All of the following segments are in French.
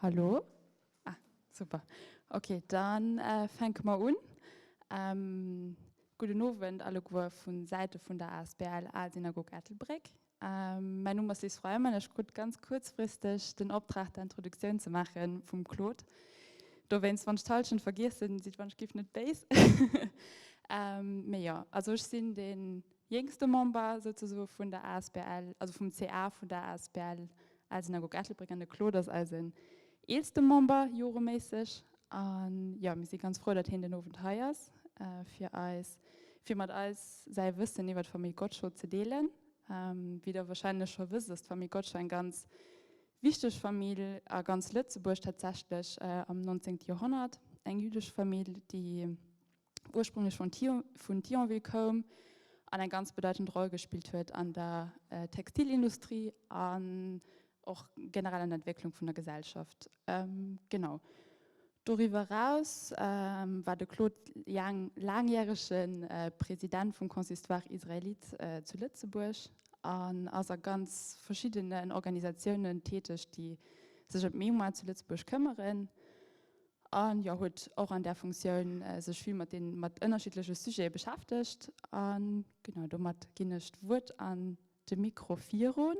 Hallo? Ah, super. Okay, dann fangen wir an. Guten Abend, alle von Seite von der ASBL Synagoge Ettelbruck. Mein Name ist Lies Freimann. Ich würde ganz kurzfristig den Auftrag der Introduktion zu machen vom Claude. Da, wenn es von Stalchen vergessen, sieht man es nicht Base. Ja, also ich bin den jüngsten Member sozusagen von der ASBL, also vom CA von der ASBL Synagoge Ettelbruck an der Claude, das also ein erste Member, juromäßig. Und ja, wir sind ganz froh, dass ihr den Abend hier ist, für mit uns sein Wissen über die Familie Gottschalk zu teilen. Wie ihr wahrscheinlich schon wisst, ist die Familie Gottschalk eine ganz wichtige Familie, ganz Lützeburg tatsächlich am 19. Jahrhundert. Eine jüdische Familie, die ursprünglich von Thionville kam und eine ganz bedeutende Rolle gespielt hat an der Textilindustrie, an auch generell an der Entwicklung von der Gesellschaft. Genau. Darüber hinaus war der Claude langjährigen Präsident vom Konsistoire Israelit zu Lützeburg und also ganz verschiedenen Organisationen tätig, die sich um Memoir zu Lützeburg kümmern. Und ja, hat auch an der Funktion sich viel mit unterschiedlichen Sujets beschäftigt. Und genau, damit gehe ich das Wort an den Mikrofon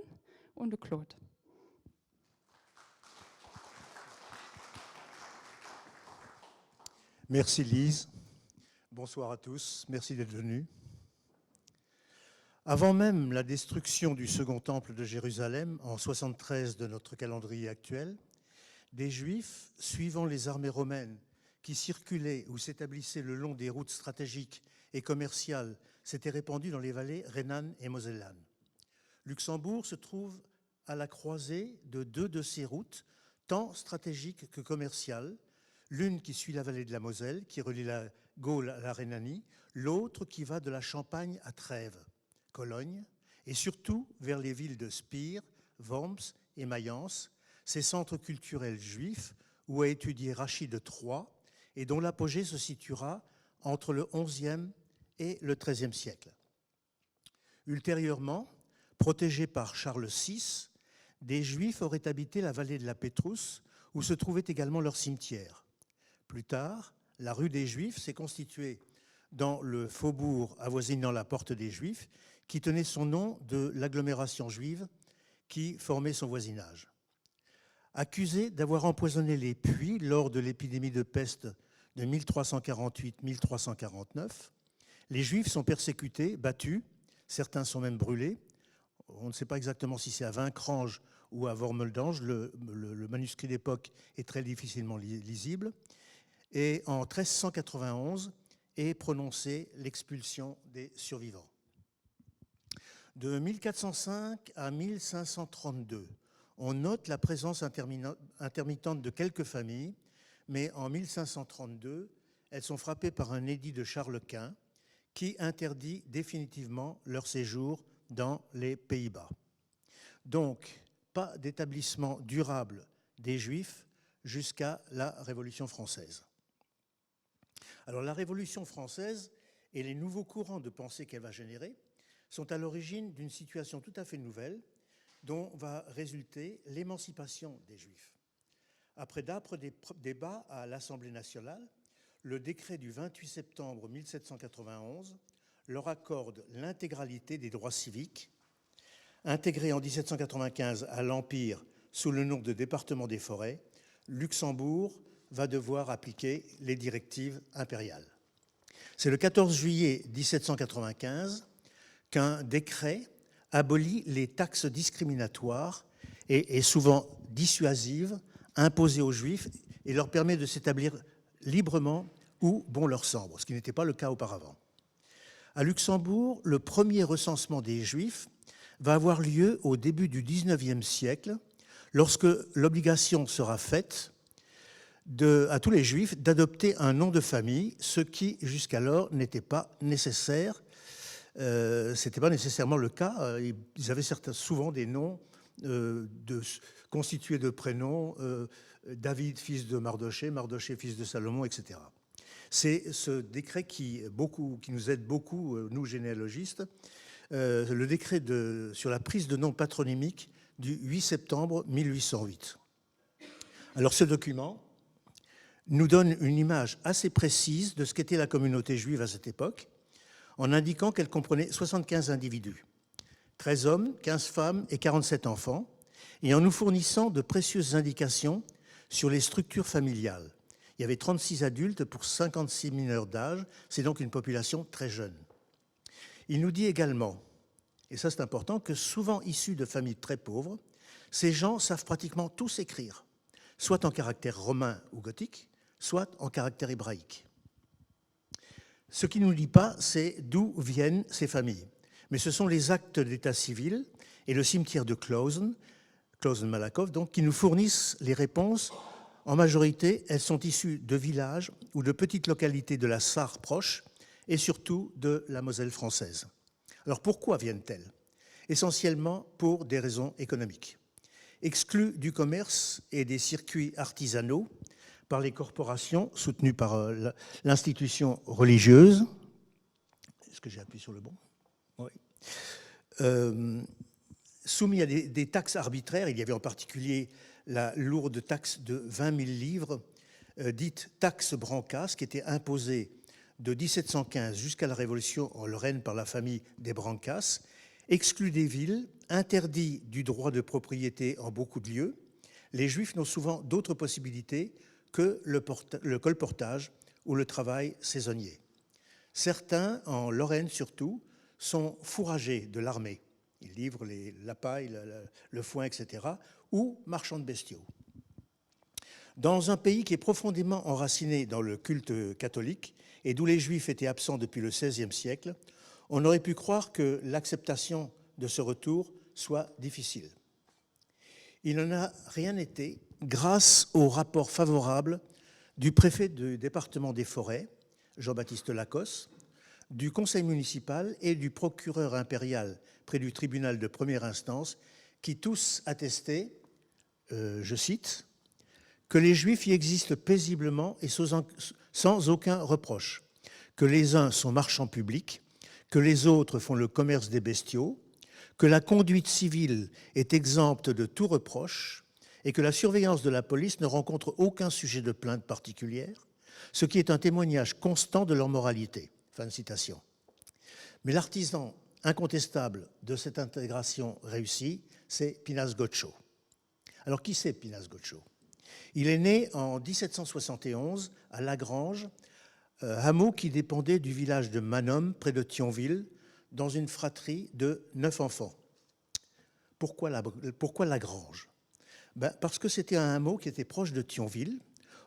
und den Claude. Merci Lise. Bonsoir à tous. Merci d'être venus. Avant même la destruction du second temple de Jérusalem, en 73 de notre calendrier actuel, des Juifs, suivant les armées romaines qui circulaient ou s'établissaient le long des routes stratégiques et commerciales, s'étaient répandus dans les vallées rhénanes et mosellanes. Luxembourg se trouve à la croisée de deux de ces routes, tant stratégiques que commerciales, l'une qui suit la vallée de la Moselle, qui relie la Gaule à la Rhénanie, l'autre qui va de la Champagne à Trèves, Cologne, et surtout vers les villes de Spire, Worms et Mayence, ces centres culturels juifs où a étudié Rachid III et dont l'apogée se situera entre le XIe et le XIIIe siècle. Ultérieurement, protégés par Charles VI, des Juifs auraient habité la vallée de la Pétrousse où se trouvait également leur cimetière. Plus tard, la rue des Juifs s'est constituée dans le faubourg avoisinant la Porte des Juifs, qui tenait son nom de l'agglomération juive qui formait son voisinage. Accusés d'avoir empoisonné les puits lors de l'épidémie de peste de 1348-1349, les Juifs sont persécutés, battus, certains sont même brûlés. On ne sait pas exactement si c'est à Vincrange ou à Wormeldange, le manuscrit d'époque est très difficilement lisible. Et en 1391 est prononcée l'expulsion des survivants. De 1405 à 1532, on note la présence intermittente de quelques familles, mais en 1532, elles sont frappées par un édit de Charles Quint qui interdit définitivement leur séjour dans les Pays-Bas. Donc, pas d'établissement durable des Juifs jusqu'à la Révolution française. Alors la Révolution française et les nouveaux courants de pensée qu'elle va générer sont à l'origine d'une situation tout à fait nouvelle dont va résulter l'émancipation des Juifs. Après d'âpres débats à l'Assemblée nationale, le décret du 28 septembre 1791 leur accorde l'intégralité des droits civiques. Intégré en 1795 à l'Empire sous le nom de département des forêts, Luxembourg va devoir appliquer les directives impériales. C'est le 14 juillet 1795 qu'un décret abolit les taxes discriminatoires et souvent dissuasives imposées aux Juifs et leur permet de s'établir librement où bon leur semble, ce qui n'était pas le cas auparavant. À Luxembourg, le premier recensement des Juifs va avoir lieu au début du XIXe siècle, lorsque l'obligation sera faite à tous les Juifs d'adopter un nom de famille, ce qui jusqu'alors n'était pas nécessaire. Ce n'était pas nécessairement le cas. Ils avaient souvent des noms constitués de prénoms, David, fils de Mardoché, Mardoché, fils de Salomon, etc. C'est ce décret qui nous aide beaucoup, nous généalogistes, le décret sur la prise de nom patronymique du 8 septembre 1808. Alors ce document nous donne une image assez précise de ce qu'était la communauté juive à cette époque, en indiquant qu'elle comprenait 75 individus, 13 hommes, 15 femmes et 47 enfants, et en nous fournissant de précieuses indications sur les structures familiales. Il y avait 36 adultes pour 56 mineurs d'âge, c'est donc une population très jeune. Il nous dit également, et ça c'est important, que souvent issus de familles très pauvres, ces gens savent pratiquement tous écrire, soit en caractère romain ou gothique, soit en caractère hébraïque. Ce qu'il ne nous dit pas, c'est d'où viennent ces familles. Mais ce sont les actes d'état civil et le cimetière de Klausen-Malakoff, donc, qui nous fournissent les réponses. En majorité, elles sont issues de villages ou de petites localités de la Sarre proche et surtout de la Moselle française. Alors pourquoi viennent-elles? Essentiellement pour des raisons économiques. Exclues du commerce et des circuits artisanaux par les corporations soutenues par l'institution religieuse. Est-ce que j'ai appuyé sur le bon? Oui. Soumis à des taxes arbitraires, il y avait en particulier la lourde taxe de 20 000 livres, dite taxe Brancas, qui était imposée de 1715 jusqu'à la Révolution en Lorraine par la famille des Brancas, exclus des villes, interdits du droit de propriété en beaucoup de lieux. Les Juifs n'ont souvent d'autres possibilités que le colportage ou le travail saisonnier. Certains, en Lorraine surtout, sont fourragers de l'armée. Ils livrent la paille, le foin, etc., ou marchands de bestiaux. Dans un pays qui est profondément enraciné dans le culte catholique et d'où les Juifs étaient absents depuis le XVIe siècle, on aurait pu croire que l'acceptation de ce retour soit difficile. Il n'en a rien été grâce au rapport favorable du préfet du département des Forêts, Jean-Baptiste Lacosse, du conseil municipal et du procureur impérial près du tribunal de première instance, qui tous attestaient, je cite, que les Juifs y existent paisiblement et sans aucun reproche, que les uns sont marchands publics, que les autres font le commerce des bestiaux, que la conduite civile est exempte de tout reproche et que la surveillance de la police ne rencontre aucun sujet de plainte particulière, ce qui est un témoignage constant de leur moralité. Fin de citation. Mais l'artisan incontestable de cette intégration réussie, c'est Pinas Gottschall. Alors, qui c'est Pinas Gottschall? Il est né en 1771 à Lagrange, hameau qui dépendait du village de Manom, près de Thionville, dans une fratrie de 9 enfants. Pourquoi Lagrange? Parce que c'était un hameau qui était proche de Thionville.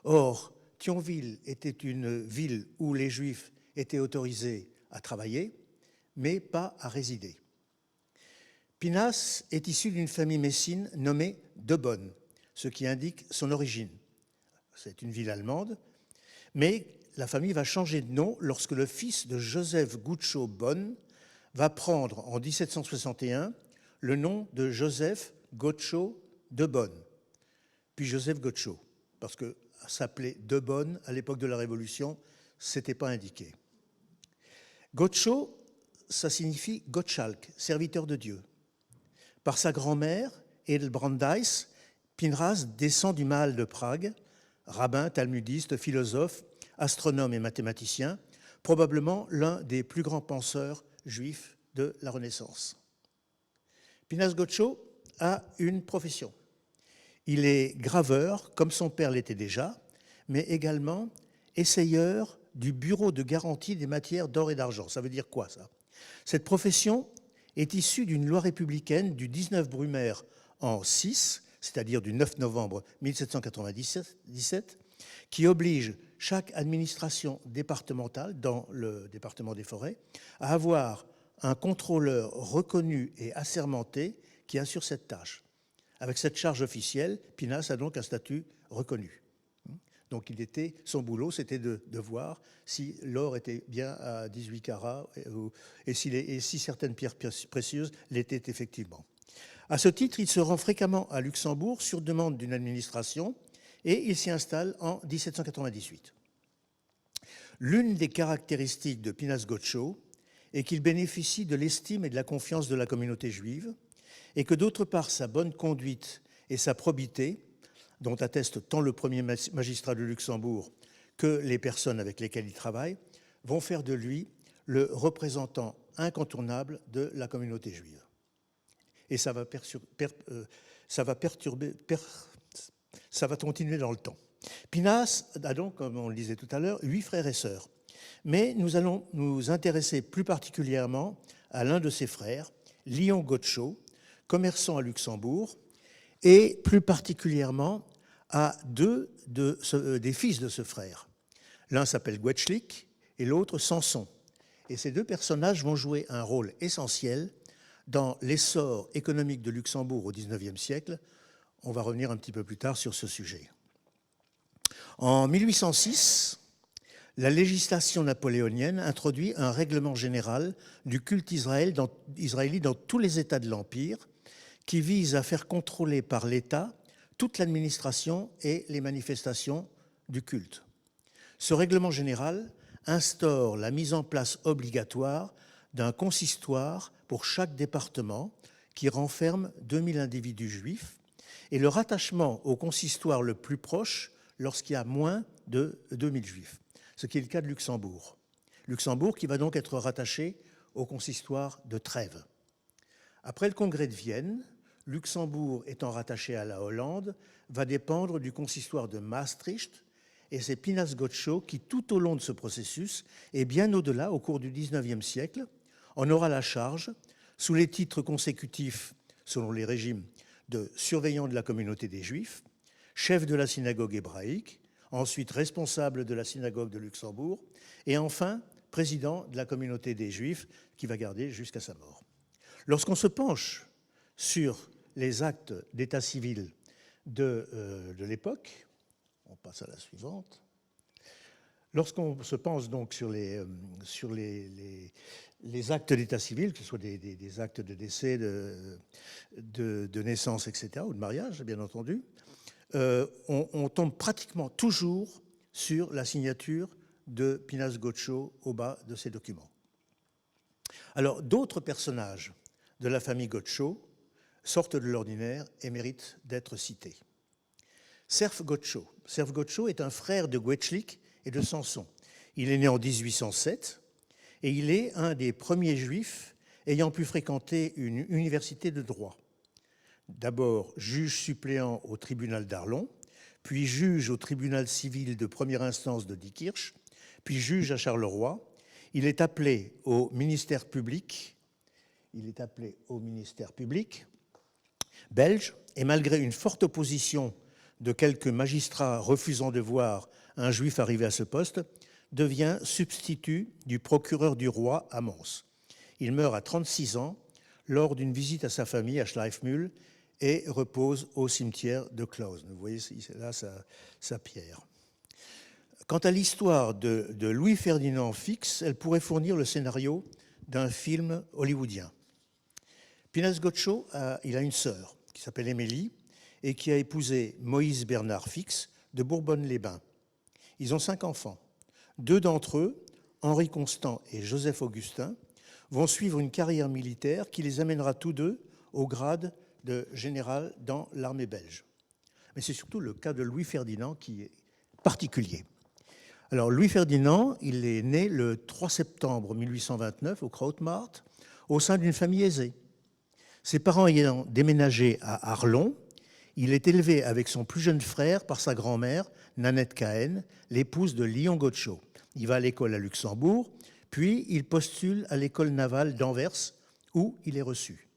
Or, Thionville était une ville où les Juifs étaient autorisés à travailler, mais pas à résider. Pinas est issu d'une famille messine nommée De Bonne, ce qui indique son origine. C'est une ville allemande, mais la famille va changer de nom lorsque le fils de Joseph Gottschall Bonn va prendre en 1761 le nom de Joseph Gottschall de Bonn, puis Joseph Gottschall, parce que s'appeler De Bonn à l'époque de la Révolution, ce n'était pas indiqué. Gottschall, ça signifie Gottschalk, serviteur de Dieu. Par sa grand-mère, Edel Brandeis, Pinras descend du Maal de Prague, rabbin, talmudiste, philosophe, astronome et mathématicien, probablement l'un des plus grands penseurs juifs de la Renaissance. Pinas Gottschall a une profession. Il est graveur, comme son père l'était déjà, mais également essayeur du bureau de garantie des matières d'or et d'argent. Ça veut dire quoi, ça? Cette profession est issue d'une loi républicaine du 19 Brumaire en 6, c'est-à-dire du 9 novembre 1797, qui oblige chaque administration départementale, dans le département des Forêts, à avoir un contrôleur reconnu et assermenté qui assure cette tâche. Avec cette charge officielle, Pinas a donc un statut reconnu. Donc son boulot, c'était de voir si l'or était bien à 18 carats et si certaines pierres précieuses l'étaient effectivement. À ce titre, il se rend fréquemment à Luxembourg sur demande d'une administration et il s'y installe en 1798. L'une des caractéristiques de Pinas Gottschall est qu'il bénéficie de l'estime et de la confiance de la communauté juive et que d'autre part sa bonne conduite et sa probité dont attestent tant le premier magistrat de Luxembourg que les personnes avec lesquelles il travaille, vont faire de lui le représentant incontournable de la communauté juive. Et ça va continuer dans le temps. Pinhas a donc, comme on le disait tout à l'heure, 8 frères et sœurs. Mais nous allons nous intéresser plus particulièrement à l'un de ses frères, Léon Gottschalk, commerçant à Luxembourg, et plus particulièrement à des fils de ce frère. L'un s'appelle Gwetzschlik et l'autre Samson. Et ces deux personnages vont jouer un rôle essentiel dans l'essor économique de Luxembourg au XIXe siècle. On va revenir un petit peu plus tard sur ce sujet. En 1806, la législation napoléonienne introduit un règlement général du culte israélite dans tous les États de l'Empire qui vise à faire contrôler par l'État toute l'administration et les manifestations du culte. Ce règlement général instaure la mise en place obligatoire d'un consistoire pour chaque département qui renferme 2000 individus juifs et le rattachement au consistoire le plus proche lorsqu'il y a moins de 2000 juifs, ce qui est le cas de Luxembourg. Luxembourg qui va donc être rattaché au consistoire de Trèves. Après le congrès de Vienne, Luxembourg étant rattaché à la Hollande, va dépendre du consistoire de Maastricht, et c'est Pinhas Gottschalk qui, tout au long de ce processus, et bien au-delà, au cours du XIXe siècle, en aura la charge, sous les titres consécutifs, selon les régimes, de surveillant de la communauté des Juifs, chef de la synagogue hébraïque, ensuite responsable de la synagogue de Luxembourg, et enfin président de la communauté des Juifs, qui va garder jusqu'à sa mort. Lorsqu'on se penche sur les actes d'état civil de l'époque, on passe à la suivante. Lorsqu'on se penche donc sur les actes d'état civil, que ce soit des actes de décès, de naissance, etc., ou de mariage, bien entendu, on tombe pratiquement toujours sur la signature de Pinhas Gottschalk au bas de ces documents. Alors, d'autres personnages de la famille Gottschalk sortent de l'ordinaire et méritent d'être cités. Serf Gottschalk. Serf Gottschalk est un frère de Gwetzschlik et de Samson. Il est né en 1807 et il est un des premiers juifs ayant pu fréquenter une université de droit. D'abord juge suppléant au tribunal d'Arlon, puis juge au tribunal civil de première instance de Diekirch, puis juge à Charleroi. Il est appelé au ministère public. Belge, et malgré une forte opposition de quelques magistrats refusant de voir un juif arriver à ce poste, devient substitut du procureur du roi à Mons. Il meurt à 36 ans lors d'une visite à sa famille à Schleifmühl et repose au cimetière de Claus. Vous voyez là sa pierre. Quant à l'histoire de Louis-Ferdinand Fix, elle pourrait fournir le scénario d'un film hollywoodien. Pinhas Gottschalk il a une sœur qui s'appelle Émilie et qui a épousé Moïse Bernard Fix de Bourbonne-les-Bains. Ils ont 5 enfants. 2 d'entre eux, Henri Constant et Joseph Augustin, vont suivre une carrière militaire qui les amènera tous deux au grade de général dans l'armée belge. Mais c'est surtout le cas de Louis-Ferdinand qui est particulier. Alors Louis-Ferdinand, il est né le 3 septembre 1829 au Krautmarkt, au sein d'une famille aisée. Ses parents ayant déménagé à Arlon, il est élevé avec son plus jeune frère par sa grand-mère, Nanette Cahen, l'épouse de Léon Gottschalk. Il va à l'école à Luxembourg, puis il postule à l'école navale d'Anvers, où il est reçu.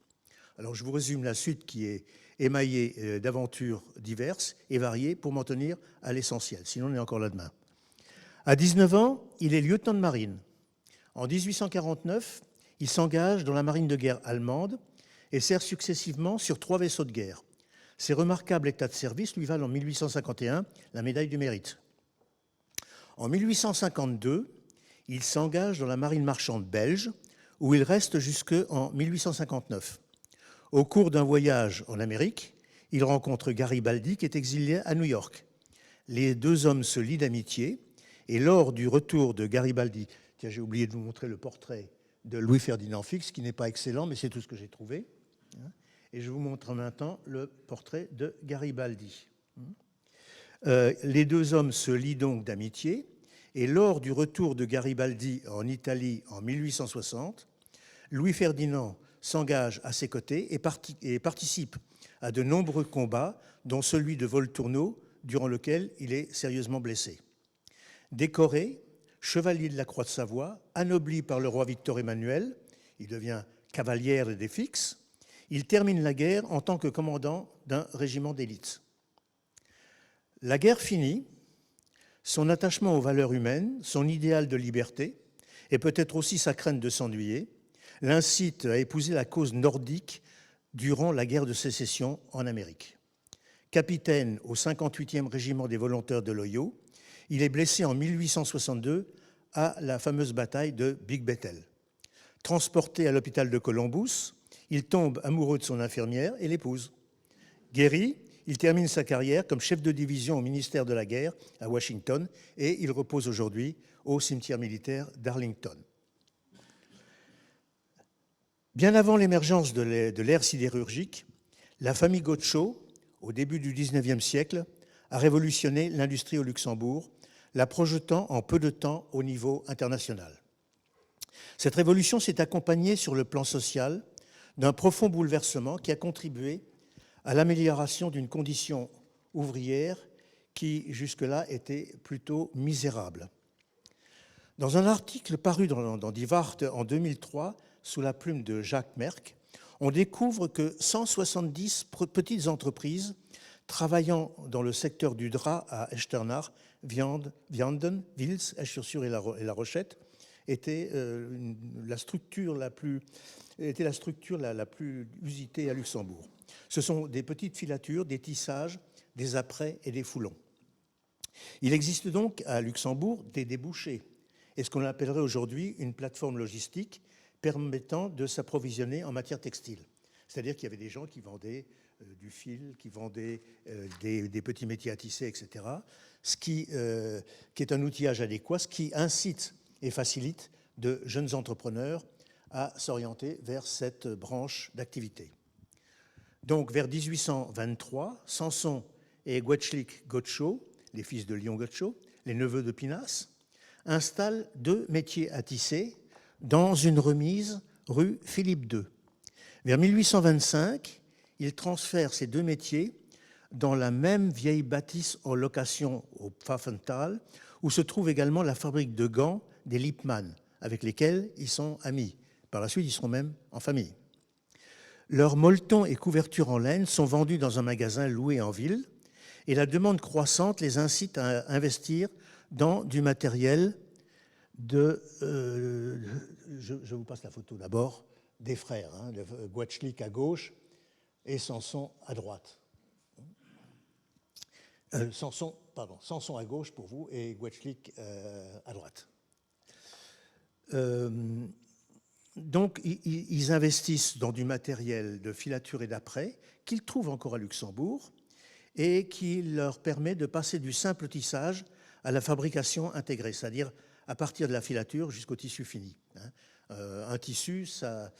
Alors je vous résume la suite qui est émaillée d'aventures diverses et variées pour m'en tenir à l'essentiel, sinon on est encore là demain. À 19 ans, il est lieutenant de marine. En 1849, il s'engage dans la marine de guerre allemande et sert successivement sur 3 vaisseaux de guerre. Ses remarquables états de service lui valent en 1851 la médaille du mérite. En 1852, il s'engage dans la marine marchande belge, où il reste jusqu'en 1859. Au cours d'un voyage en Amérique, il rencontre Garibaldi, qui est exilé à New York. Les 2 hommes se lient d'amitié, et lors du retour de Garibaldi, tiens, j'ai oublié de vous montrer le portrait de Louis-Ferdinand Fix, qui n'est pas excellent, mais c'est tout ce que j'ai trouvé. Et je vous montre maintenant le portrait de Garibaldi. Les deux hommes se lient donc d'amitié, et lors du retour de Garibaldi en Italie en 1860, Louis-Ferdinand s'engage à ses côtés et participe à de nombreux combats, dont celui de Volturno, durant lequel il est sérieusement blessé. Décoré, chevalier de la Croix de Savoie, anobli par le roi Victor Emmanuel, il devient cavaliere des Fixes, il termine la guerre en tant que commandant d'un régiment d'élite. La guerre finie, son attachement aux valeurs humaines, son idéal de liberté, et peut-être aussi sa crainte de s'ennuyer, l'incitent à épouser la cause nordique durant la guerre de sécession en Amérique. Capitaine au 58e régiment des volontaires de l'Ohio, il est blessé en 1862 à la fameuse bataille de Big Bethel. Transporté à l'hôpital de Columbus, il tombe amoureux de son infirmière et l'épouse. Guéri, il termine sa carrière comme chef de division au ministère de la Guerre à Washington et il repose aujourd'hui au cimetière militaire d'Arlington. Bien avant l'émergence de l'ère sidérurgique, la famille Godchaux, au début du XIXe siècle, a révolutionné l'industrie au Luxembourg, la projetant en peu de temps au niveau international. Cette révolution s'est accompagnée sur le plan social d'un profond bouleversement qui a contribué à l'amélioration d'une condition ouvrière qui, jusque-là, était plutôt misérable. Dans un article paru dans Die Warte en 2003, sous la plume de Jacques Merck, on découvre que 170 petites entreprises travaillant dans le secteur du drap à Echternach, Vianden, Vils, Esch-sur-Sûre et La Rochette était la structure la plus usitée à Luxembourg. Ce sont des petites filatures, des tissages, des apprêts et des foulons. Il existe donc à Luxembourg des débouchés et ce qu'on appellerait aujourd'hui une plateforme logistique permettant de s'approvisionner en matière textile. C'est-à-dire qu'il y avait des gens qui vendaient du fil, qui vendaient des petits métiers à tisser, etc., ce qui est un outillage adéquat, ce qui incite et facilite de jeunes entrepreneurs à s'orienter vers cette branche d'activité. Donc, vers 1823, Samson et Gwetzlik Godchaux, les fils de Léon Godchaux, les neveux de Pinas, installent deux métiers à tisser dans une remise rue Philippe II. Vers 1825, ils transfèrent ces deux métiers dans la même vieille bâtisse en location au Pfaffental, où se trouve également la fabrique de gants des Lippmann, avec lesquels ils sont amis. Par la suite, ils seront même en famille. Leurs molletons et couvertures en laine sont vendus dans un magasin loué en ville et la demande croissante les incite à investir dans du matériel je vous passe la photo d'abord, des frères, Gwetzlik à gauche et Samson à droite. Samson à gauche pour vous et Gwetzlik à droite. Donc, ils investissent dans du matériel de filature et d'apprêt qu'ils trouvent encore à Luxembourg et qui leur permet de passer du simple tissage à la fabrication intégrée, c'est-à-dire à partir de la filature jusqu'au tissu fini. Un tissu, ça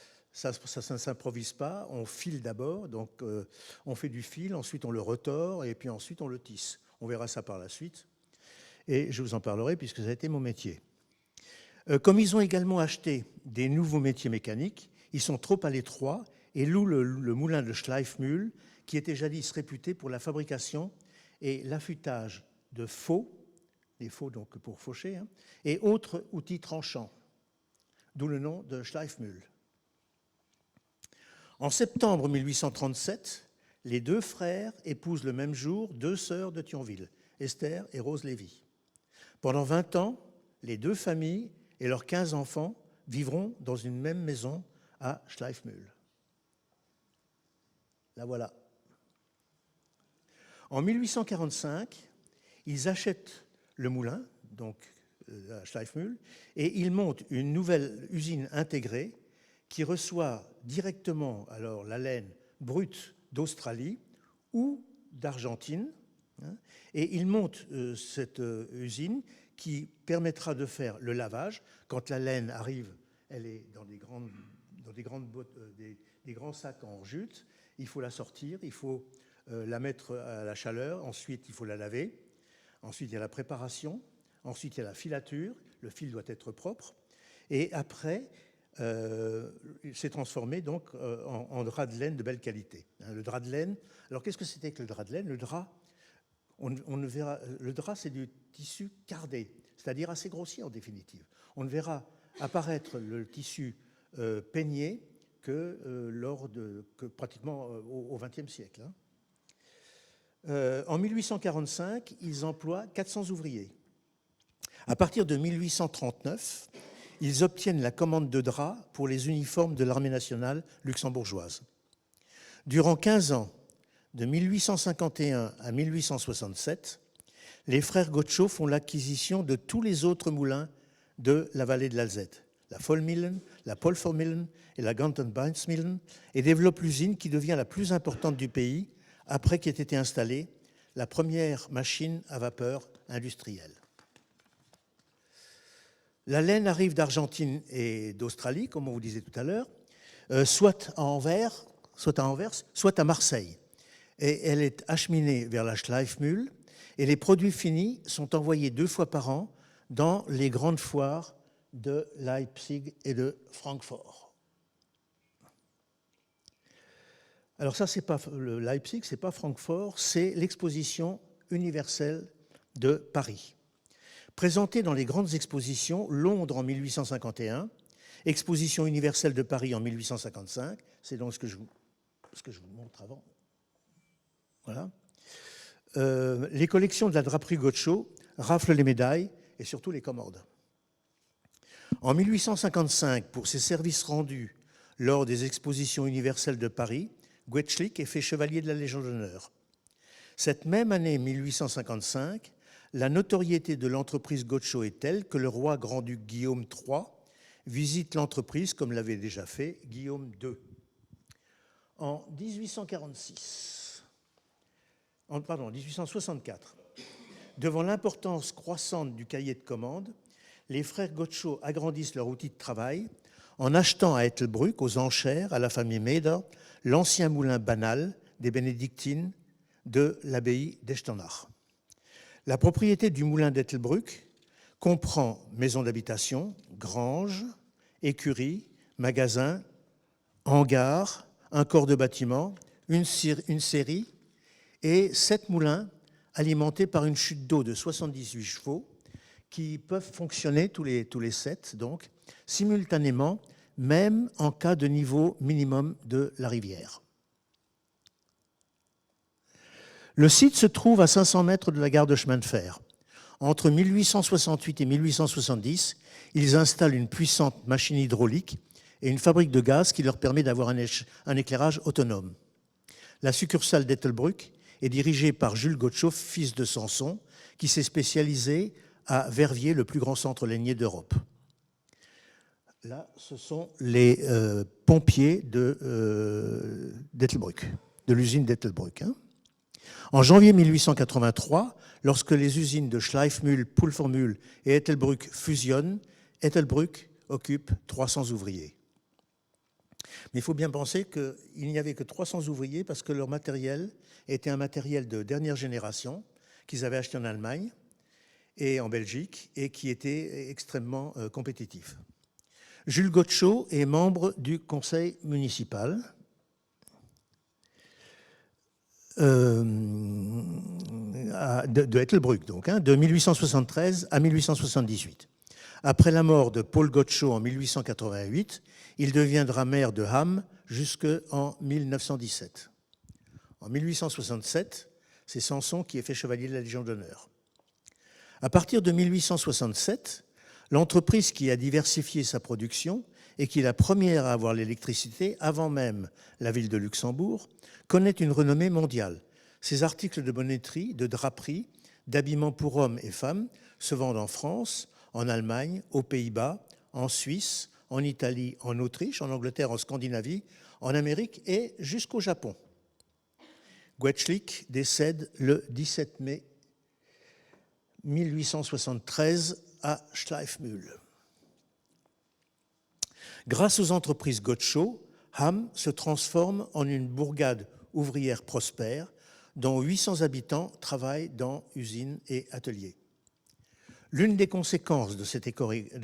ne s'improvise pas, on file d'abord, donc on fait du fil, ensuite on le retord et puis ensuite on le tisse. On verra ça par la suite et je vous en parlerai puisque ça a été mon métier. Comme ils ont également acheté des nouveaux métiers mécaniques, ils sont trop à l'étroit et louent le moulin de Schleifmühl qui était jadis réputé pour la fabrication et l'affûtage de faux, des faux donc pour faucher, et autres outils tranchants, d'où le nom de Schleifmühl. En septembre 1837, les deux frères épousent le même jour deux sœurs de Thionville, Esther et Rose Lévy. Pendant 20 ans, les deux familles et leurs 15 enfants vivront dans une même maison à Schleifmühl. La voilà. En 1845, ils achètent le moulin, donc à Schleifmühl, et ils montent une nouvelle usine intégrée qui reçoit directement alors la laine brute d'Australie ou d'Argentine, et ils montent cette usine qui permettra de faire le lavage. Quand la laine arrive, elle est dans des grands sacs en jute. Il faut la sortir, il faut la mettre à la chaleur, ensuite il faut la laver. Ensuite, il y a la préparation. Ensuite, il y a la filature. Le fil doit être propre. Et après, c'est transformé donc en drap de laine de belle qualité. Le drap de laine. Alors, qu'est-ce que c'était que le drap de laine? Le drap, le drap, c'est du tissu cardé, c'est-à-dire assez grossier en définitive. On ne verra apparaître le tissu peigné que pratiquement au XXe siècle. En 1845, ils emploient 400 ouvriers. À partir de 1839, ils obtiennent la commande de draps pour les uniformes de l'armée nationale luxembourgeoise. Durant 15 ans, de 1851 à 1867, les frères Gottscho font l'acquisition de tous les autres moulins de la vallée de l'Alzette, la Vollmillen, la Polformillen et la Gantenbeinsmillen, et développent l'usine qui devient la plus importante du pays après qu'ait été installée la première machine à vapeur industrielle. La laine arrive d'Argentine et d'Australie, comme on vous disait tout à l'heure, soit à Anvers, soit à Marseille. Et elle est acheminée vers la Schleifmühle et les produits finis sont envoyés 2 fois par an dans les grandes foires de Leipzig et de Francfort. Alors ça, c'est pas le Leipzig, c'est pas Francfort, c'est l'exposition universelle de Paris. Présentée dans les grandes expositions, Londres en 1851, Exposition universelle de Paris en 1855, c'est donc ce que je vous montre avant. Voilà. Les collections de la draperie Gottscho raflent les médailles et surtout les commandes. En 1855, pour ses services rendus lors des expositions universelles de Paris, Guetschlik est fait chevalier de la Légion d'honneur. Cette même année 1855, la notoriété de l'entreprise Gottscho est telle que le roi grand-duc Guillaume III visite l'entreprise comme l'avait déjà fait Guillaume II. En 1864, devant l'importance croissante du cahier de commande, les frères Gottscho agrandissent leur outil de travail en achetant à Ettelbruck, aux enchères, à la famille Meder, l'ancien moulin banal des bénédictines de l'abbaye d'Echternach. La propriété du moulin d'Ettelbruck comprend maison d'habitation, grange, écurie, magasin, hangar, un corps de bâtiment, une scierie et 7 moulins alimentés par une chute d'eau de 78 chevaux qui peuvent fonctionner tous les 7 donc simultanément, même en cas de niveau minimum de la rivière. Le site se trouve à 500 mètres de la gare de chemin de fer. Entre 1868 et 1870, ils installent une puissante machine hydraulique et une fabrique de gaz qui leur permet d'avoir un éclairage autonome. La succursale d'Ettelbruck est dirigée par Jules Gottscho, fils de Samson, qui s'est spécialisé à Verviers, le plus grand centre lainier d'Europe. Là, ce sont les pompiers d'Ettelbruck, de l'usine d'Ettelbruck. En janvier 1883, lorsque les usines de Schleifmühl, Pulvermühl et Ettelbruck fusionnent, Ettelbruck occupe 300 ouvriers. Mais il faut bien penser qu'il n'y avait que 300 ouvriers parce que leur matériel était un matériel de dernière génération qu'ils avaient acheté en Allemagne et en Belgique et qui était extrêmement compétitif. Jules Gottscho est membre du conseil municipal de Ettelbruck, donc, de 1873 à 1878. Après la mort de Paul Gottscho en 1888, il deviendra maire de Hamm jusqu'en 1917. En 1867, c'est Samson qui est fait chevalier de la Légion d'honneur. À partir de 1867, l'entreprise qui a diversifié sa production et qui est la première à avoir l'électricité avant même la ville de Luxembourg, connaît une renommée mondiale. Ses articles de bonneterie, de draperie, d'habillement pour hommes et femmes se vendent en France, en Allemagne, aux Pays-Bas, en Suisse, en Italie, en Autriche, en Angleterre, en Scandinavie, en Amérique et jusqu'au Japon. Guetschlik décède le 17 mai 1873 à Schleifmühl. Grâce aux entreprises Gottscho, Hamm se transforme en une bourgade ouvrière prospère, dont 800 habitants travaillent dans usines et ateliers. L'une des conséquences de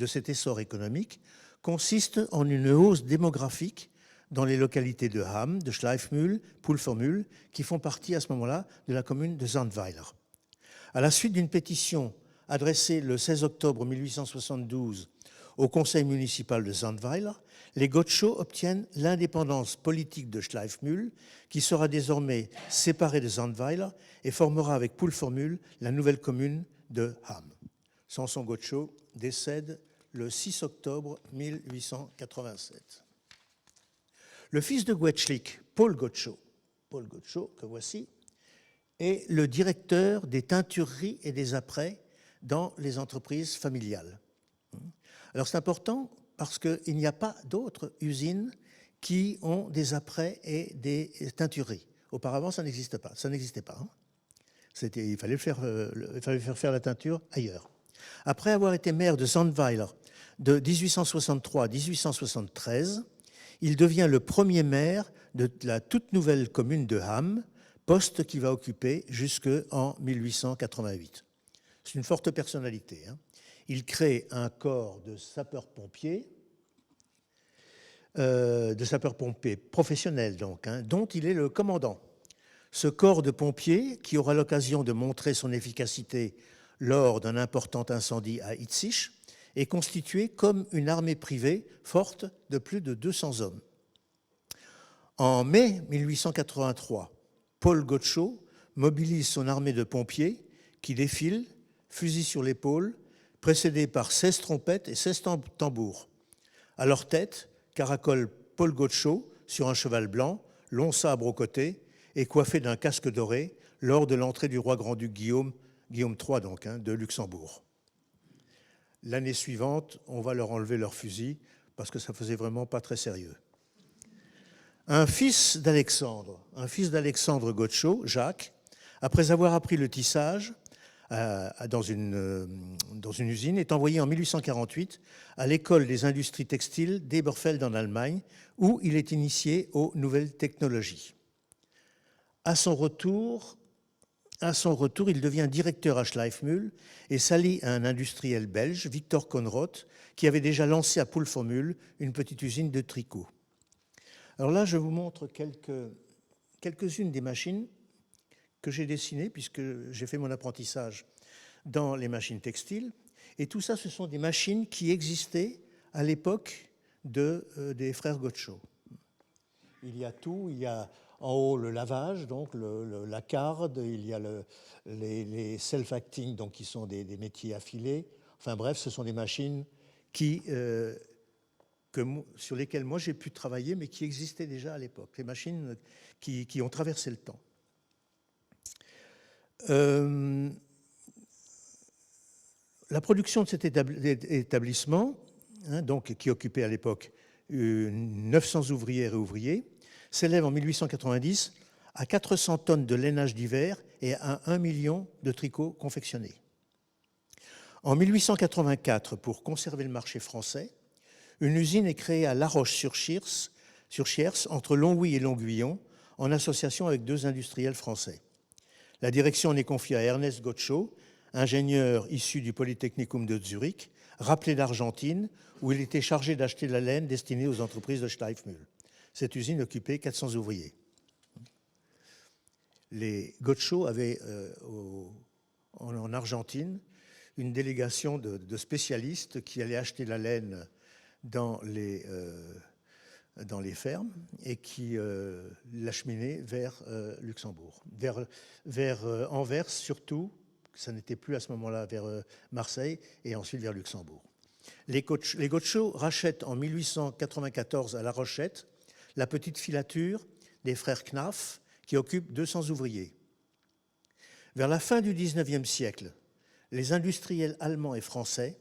cet essor économique consiste en une hausse démographique dans les localités de Hamm, de Schleifmühl, Pulvermühl, qui font partie à ce moment-là de la commune de Zandweiler. À la suite d'une pétition adressée le 16 octobre 1872 au conseil municipal de Zandweiler, les Gottscho obtiennent l'indépendance politique de Schleifmühl, qui sera désormais séparée de Zandweiler et formera avec Pulvermühl la nouvelle commune de Hamm. Samson Gottscho décède le 6 octobre 1887. Le fils de Gwetzschlik, Paul Gottscho, que voici, est le directeur des teintureries et des apprêts dans les entreprises familiales. Alors c'est important parce qu'il n'y a pas d'autres usines qui ont des apprêts et des teintureries. Auparavant, ça n'existait pas. Hein. Il fallait faire la teinture ailleurs. Après avoir été maire de Zandweiler de 1863 à 1873, il devient le premier maire de la toute nouvelle commune de Hamm, poste qu'il va occuper jusqu'en 1888. C'est une forte personnalité. Hein. Il crée un corps de sapeurs-pompiers, professionnels donc, hein, dont il est le commandant. Ce corps de pompiers, qui aura l'occasion de montrer son efficacité lors d'un important incendie à Itzich, est constitué comme une armée privée forte de plus de 200 hommes. En mai 1883, Paul Gottscho mobilise son armée de pompiers qui défile, fusil sur l'épaule, précédés par 16 trompettes et 16 tambours. À leur tête, caracole Paul Gottscho sur un cheval blanc, long sabre au côté et coiffé d'un casque doré lors de l'entrée du roi grand-duc Guillaume III donc, hein, de Luxembourg. L'année suivante, on va leur enlever leur fusil parce que ça faisait vraiment pas très sérieux. Un fils d'Alexandre Gottscho, Jacques, après avoir appris le tissage dans une usine, est envoyé en 1848 à l'école des industries textiles d'Eberfeld en Allemagne, où il est initié aux nouvelles technologies. À son retour, il devient directeur à Schleifmühl et s'allie à un industriel belge, Victor Conrot, qui avait déjà lancé à Pulvermühl une petite usine de tricot. Alors là, je vous montre quelques-unes des machines que j'ai dessinées, puisque j'ai fait mon apprentissage dans les machines textiles. Et tout ça, ce sont des machines qui existaient à l'époque des frères Gottscho. Il y a tout, il y a en haut le lavage, donc la carde, il y a les self-acting, donc qui sont des métiers affilés. Enfin bref, ce sont des machines sur lesquelles moi j'ai pu travailler, mais qui existaient déjà à l'époque, des machines qui ont traversé le temps. La production de cet établissement, hein, donc, qui occupait à l'époque 900 ouvrières et ouvriers, s'élève en 1890 à 400 tonnes de lainage d'hiver et à 1 million de tricots confectionnés. En 1884, pour conserver le marché français, une usine est créée à La Roche-sur-Chiers, entre Longwy et Longuyon, en association avec 2 industriels français. La direction en est confiée à Ernest Gottscho, ingénieur issu du Polytechnicum de Zurich, rappelé d'Argentine, où il était chargé d'acheter la laine destinée aux entreprises de Schleifmühl. Cette usine occupait 400 ouvriers. Les Gottscho avaient en Argentine une délégation de spécialistes qui allaient acheter la laine dans les fermes et qui l'acheminer vers Luxembourg, vers Anvers surtout, ça n'était plus à ce moment-là, vers Marseille et ensuite vers Luxembourg. Les Gottscho rachètent en 1894 à La Rochette la petite filature des frères Knaff qui occupe 200 ouvriers. Vers la fin du XIXe siècle, les industriels allemands et français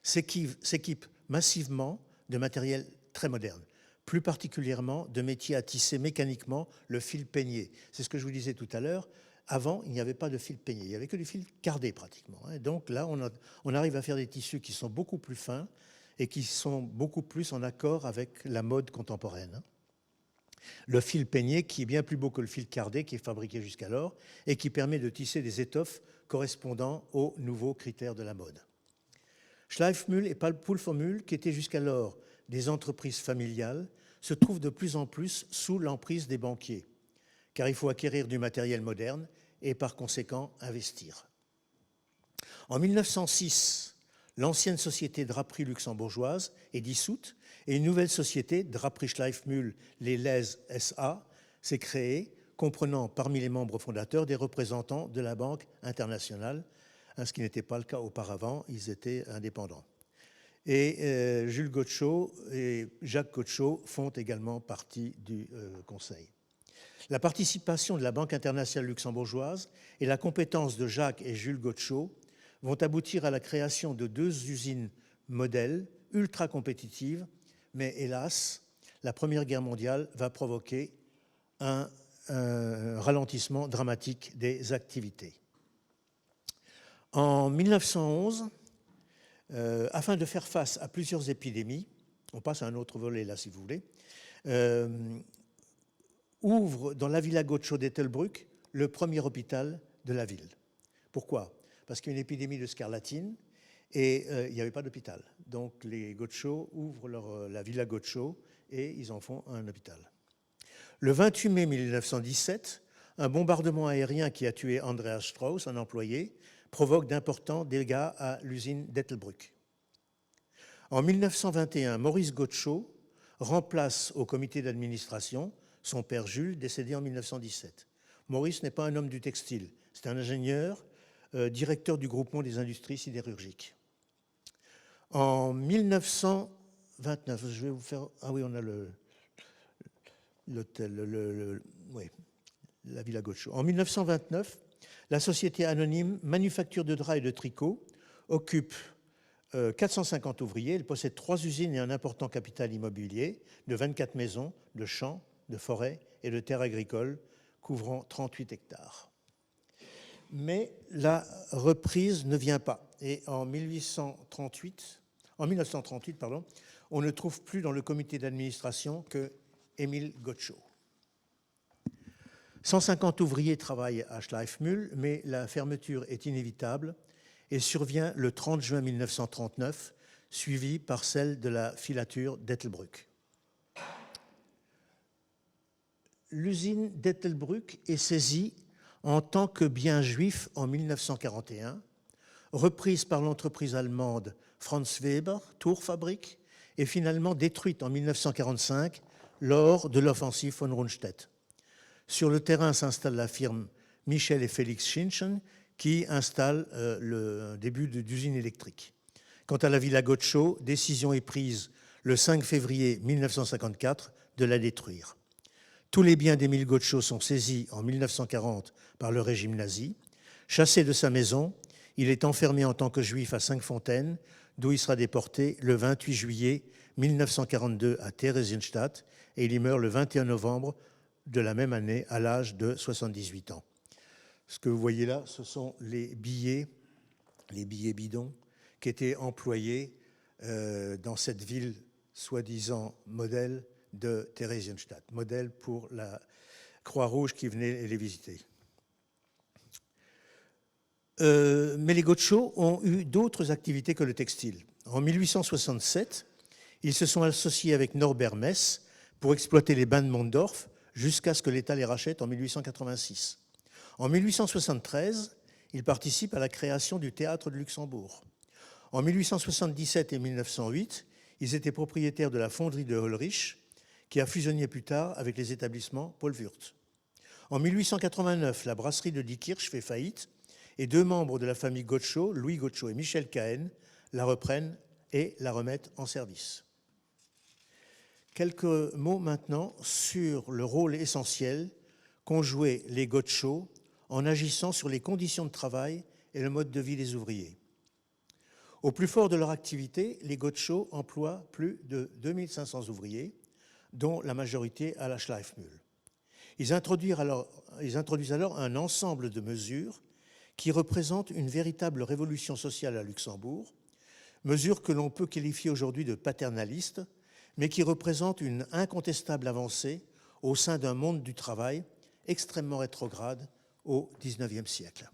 s'équipent massivement de matériel très moderne, plus particulièrement de métiers à tisser mécaniquement le fil peigné. C'est ce que je vous disais tout à l'heure. Avant, il n'y avait pas de fil peigné, il n'y avait que du fil cardé pratiquement. Donc là, on arrive à faire des tissus qui sont beaucoup plus fins et qui sont beaucoup plus en accord avec la mode contemporaine. Le fil peigné qui est bien plus beau que le fil cardé qui est fabriqué jusqu'alors et qui permet de tisser des étoffes correspondant aux nouveaux critères de la mode. Schleifmühl et Pulvermühl, qui étaient jusqu'alors des entreprises familiales, se trouvent de plus en plus sous l'emprise des banquiers, car il faut acquérir du matériel moderne et par conséquent investir. En 1906, l'ancienne société draperie luxembourgeoise est dissoute et une nouvelle société, Draperie Schleifmühl les Lez SA, s'est créée, comprenant parmi les membres fondateurs des représentants de la Banque internationale, ce qui n'était pas le cas auparavant, ils étaient indépendants. Et Jules Godchaux et Jacques Godchaux font également partie du conseil. La participation de la Banque internationale luxembourgeoise et la compétence de Jacques et Jules Godchaux vont aboutir à la création de 2 usines modèles ultra compétitives, mais hélas, la Première Guerre mondiale va provoquer un ralentissement dramatique des activités. En 1911, afin de faire face à plusieurs épidémies, on passe à un autre volet là si vous voulez, ouvre dans la Villa Godchaux d'Ettelbruck le premier hôpital de la ville. Pourquoi? Parce qu'il y a une épidémie de scarlatine et il n'y avait pas d'hôpital. Donc les Godchaux ouvrent la Villa Godchaux et ils en font un hôpital. Le 28 mai 1917, un bombardement aérien qui a tué Andreas Strauss, un employé, provoque d'importants dégâts à l'usine d'Ettelbruck. En 1921, Maurice Godchaux remplace au comité d'administration son père Jules, décédé en 1917. Maurice n'est pas un homme du textile, c'est un ingénieur, directeur du groupement des industries sidérurgiques. En 1929, je vais vous faire... Ah oui, on a l'hôtel, oui, la Villa Godchaux. En 1929, la société anonyme Manufacture de draps et de tricot occupe 450 ouvriers. Elle possède 3 usines et un important capital immobilier de 24 maisons, de champs, de forêts et de terres agricoles couvrant 38 hectares. Mais la reprise ne vient pas. Et en 1938, on ne trouve plus dans le comité d'administration que Émile Godchaux. 150 ouvriers travaillent à Schleifmühl, mais la fermeture est inévitable et survient le 30 juin 1939, suivie par celle de la filature d'Ettelbruck. L'usine d'Ettelbruck est saisie en tant que bien juif en 1941, reprise par l'entreprise allemande Franz Weber, Tourfabrik, et finalement détruite en 1945 lors de l'offensive von Rundstedt. Sur le terrain s'installe la firme Michel et Félix Schinchen qui installe le début d'usine électrique. Quant à la Villa Godchaux, décision est prise le 5 février 1954 de la détruire. Tous les biens d'Émile Godchaux sont saisis en 1940 par le régime nazi. Chassé de sa maison, il est enfermé en tant que juif à Cinq-Fontaines, d'où il sera déporté le 28 juillet 1942 à Theresienstadt et il y meurt le 21 novembre de la même année à l'âge de 78 ans. Ce que vous voyez là, ce sont les billets bidons qui étaient employés dans cette ville soi-disant modèle de Theresienstadt, modèle pour la Croix-Rouge qui venait les visiter. Mais les Godchaux ont eu d'autres activités que le textile. En 1867, ils se sont associés avec Norbert Mess pour exploiter les bains de Mondorf jusqu'à ce que l'État les rachète en 1886. En 1873, ils participent à la création du Théâtre de Luxembourg. En 1877 et 1908, ils étaient propriétaires de la fonderie de Holrich, qui a fusionné plus tard avec les établissements Paul Wurth. En 1889, la brasserie de Diekirch fait faillite et 2 membres de la famille Godchaux, Louis Godchaux et Michel Cahen, la reprennent et la remettent en service. Quelques mots maintenant sur le rôle essentiel qu'ont joué les Godchaux en agissant sur les conditions de travail et le mode de vie des ouvriers. Au plus fort de leur activité, les Godchaux emploient plus de 2500 ouvriers, dont la majorité à la Schleifmühl. Ils introduisent alors un ensemble de mesures qui représentent une véritable révolution sociale à Luxembourg, mesures que l'on peut qualifier aujourd'hui de paternalistes, mais qui représentent une incontestable avancée au sein d'un monde du travail extrêmement rétrograde au XIXe siècle.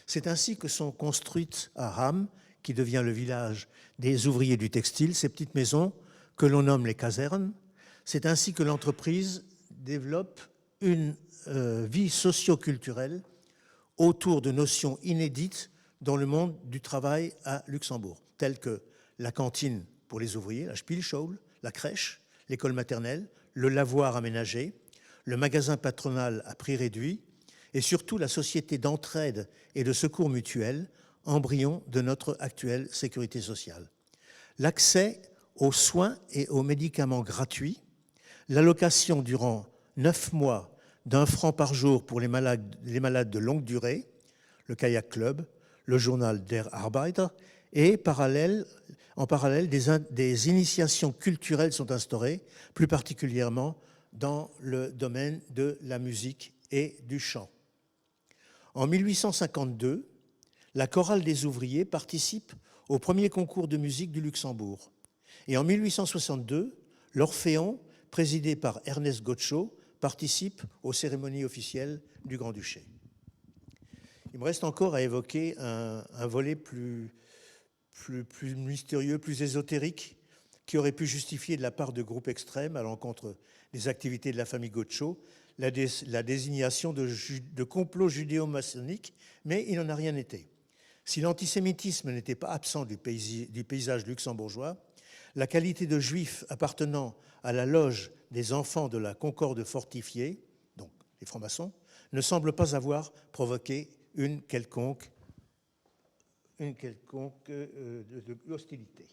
C'est ainsi que sont construites à Ham, qui devient le village des ouvriers du textile, ces petites maisons que l'on nomme les casernes. C'est ainsi que l'entreprise développe une vie socio-culturelle autour de notions inédites dans le monde du travail à Luxembourg, telles que la cantine pour les ouvriers, la Spielschule, la crèche, l'école maternelle, le lavoir aménagé, le magasin patronal à prix réduit et surtout la société d'entraide et de secours mutuel, embryon de notre actuelle sécurité sociale. L'accès aux soins et aux médicaments gratuits, l'allocation durant 9 mois d'1 franc par jour pour les malades de longue durée, le Kayak Club, le journal Der Arbeiter, et en parallèle, des initiations culturelles sont instaurées, plus particulièrement dans le domaine de la musique et du chant. En 1852, la chorale des ouvriers participe au premier concours de musique du Luxembourg. Et en 1862, l'Orphéon, présidé par Ernest Gottschall, participe aux cérémonies officielles du Grand-Duché. Il me reste encore à évoquer un volet plus mystérieux, plus ésotérique, qui aurait pu justifier de la part de groupes extrêmes à l'encontre des activités de la famille Gottschall la désignation de complot judéo-maçonnique, mais il n'en a rien été. Si l'antisémitisme n'était pas absent du paysage luxembourgeois, la qualité de juif appartenant à la loge des enfants de la Concorde fortifiée, donc les francs-maçons, ne semble pas avoir provoqué une quelconque hostilité.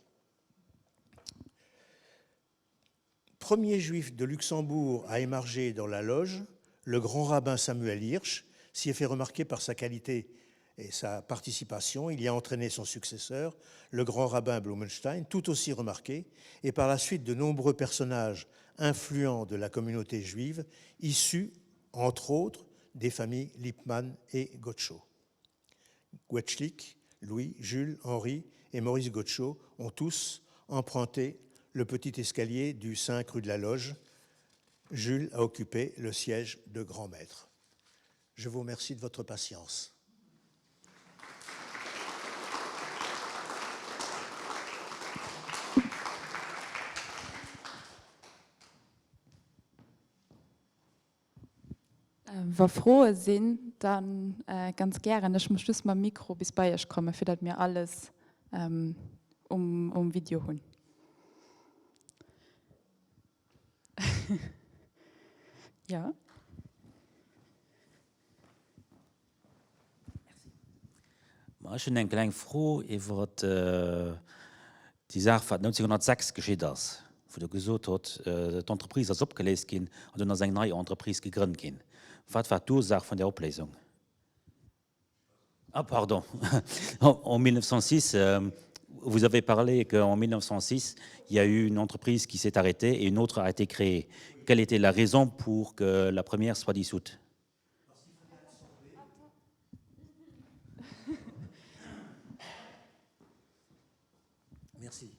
Premier juif de Luxembourg à émarger dans la loge, le grand rabbin Samuel Hirsch s'y est fait remarquer par sa qualité et sa participation. Il y a entraîné son successeur, le grand rabbin Blumenstein, tout aussi remarqué, et par la suite de nombreux personnages influents de la communauté juive, issus, entre autres, des familles Lippmann et Gottschall. Guetschlik, Louis, Jules, Henri et Maurice Gottschall ont tous emprunté le petit escalier du 5 rue de la Loge. Jules a occupé le siège de grand maître. Je vous remercie de votre patience. Wenn frohe sind, dann ganz gerne. Ich muss das mal Mikro bis bei euch kommen, für das mir alles Video haben. Ja. Ich habe eine kleine Frage über die Sache, die 1906 geschieht ist, wo du gesagt hast, die Entreprise ist abgelöst worden und dann ist eine neue Entreprise gegründet worden. Was war die Ursache von der Ablösung? Ah, pardon. En 1906, vous avez parlé qu'en 1906, il y a eu une entreprise qui s'est arrêtée et une autre a été créée. Quelle était la raison pour que la première soit dissoute? Merci.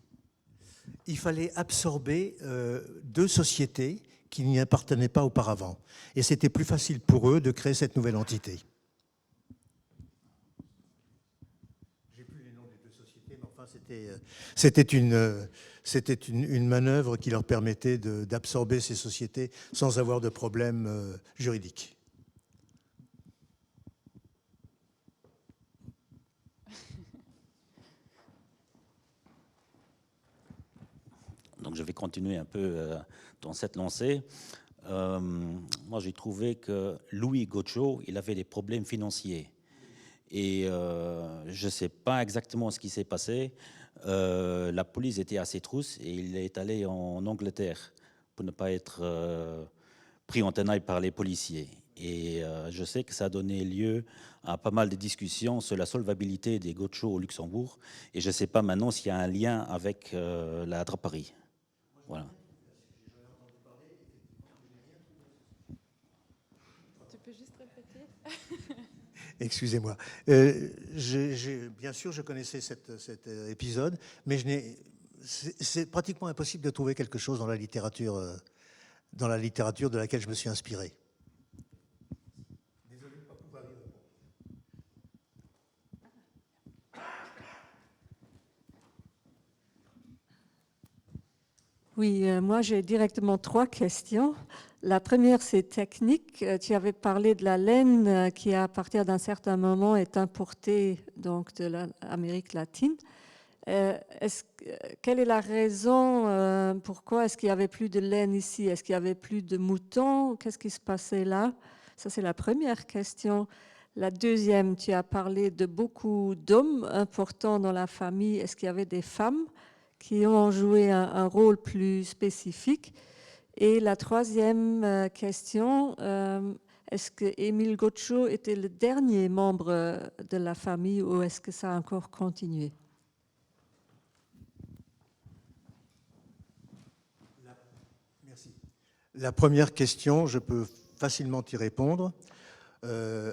Il fallait absorber 2 sociétés qui n'y appartenaient pas auparavant. Et c'était plus facile pour eux de créer cette nouvelle entité. J'ai plus les noms des 2 sociétés, mais enfin c'était une manœuvre qui leur permettait d'absorber ces sociétés sans avoir de problème juridique. Donc je vais continuer un peu dans cette lancée. Moi, j'ai trouvé que Louis Gottschall, il avait des problèmes financiers. Et je ne sais pas exactement ce qui s'est passé. La police était à ses trousses et il est allé en Angleterre pour ne pas être pris en tenaille par les policiers. Et je sais que ça a donné lieu à pas mal de discussions sur la solvabilité des Gottschall au Luxembourg. Et je ne sais pas maintenant s'il y a un lien avec la draperie. Voilà. Tu peux juste répéter? Excusez-moi. Bien sûr, je connaissais cet épisode, mais c'est pratiquement impossible de trouver quelque chose dans la littérature dans la littérature de laquelle je me suis inspiré. Oui, moi j'ai directement 3 questions. La première, c'est technique. Tu avais parlé de la laine qui, à partir d'un certain moment, est importée donc, de l'Amérique latine. Quelle est la raison pourquoi est-ce qu'il n'y avait plus de laine ici? Est-ce qu'il n'y avait plus de moutons? Qu'est-ce qui se passait là? Ça, c'est la première question. La deuxième, tu as parlé de beaucoup d'hommes importants dans la famille. Est-ce qu'il y avait des femmes qui ont joué un rôle plus spécifique? Et la troisième question, est-ce que Émile Gottschall était le dernier membre de la famille ou est-ce que ça a encore continué? Merci. La première question, je peux facilement y répondre.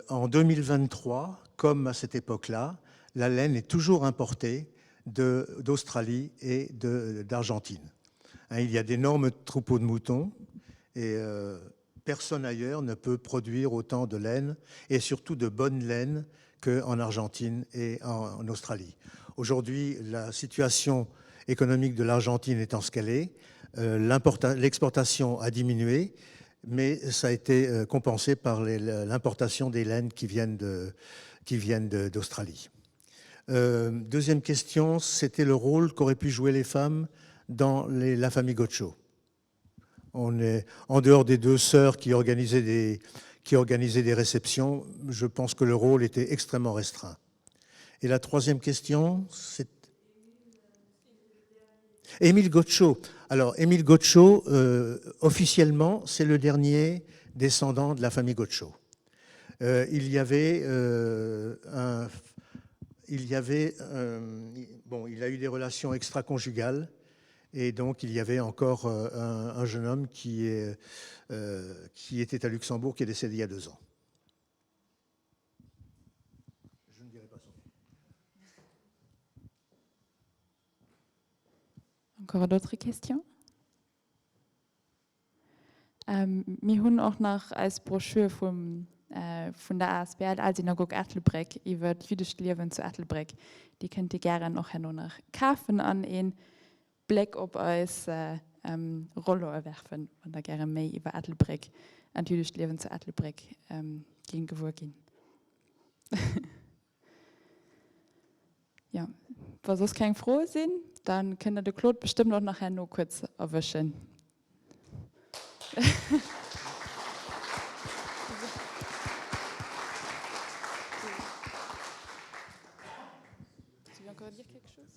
En 2023, comme à cette époque-là, la laine est toujours importée d'Australie et d'Argentine. Il y a d'énormes troupeaux de moutons et personne ailleurs ne peut produire autant de laine et surtout de bonne laine qu'en Argentine et en Australie. Aujourd'hui, la situation économique de l'Argentine étant ce qu'elle est, l'exportation a diminué, mais ça a été compensé par l'importation des laines qui viennent d'Australie. Deuxième question, c'était le rôle qu'auraient pu jouer les femmes dans la famille Gottschall. On est en dehors des 2 sœurs qui organisaient des réceptions. Je pense que le rôle était extrêmement restreint. Et la troisième question, c'est Émile Gottschall. Alors, Émile Gottschall, officiellement, c'est le dernier descendant de la famille Gottschall. Il a eu des relations extra-conjugales et donc il y avait encore un jeune homme qui était à Luxembourg, qui est décédé il y a 2 ans. Je ne dirai pas son nom. Encore d'autres questions? Wir haben auch noch als Broschüre von der ASBL als Synagog Ettelbreck über das jüdische Leben zu Ettelbreck. Die könnt ihr gerne noch kaufen an einen Blick auf uns Rollo werfen, wenn ihr gerne mehr über Ettelbreck und jüdisches Leben zu Ettelbreck gehen geworden. Ja, wenn sonst keine froh sind, dann könnt ihr den Claude bestimmt auch nachher noch kurz erwischen. Tu veux encore dire quelque chose?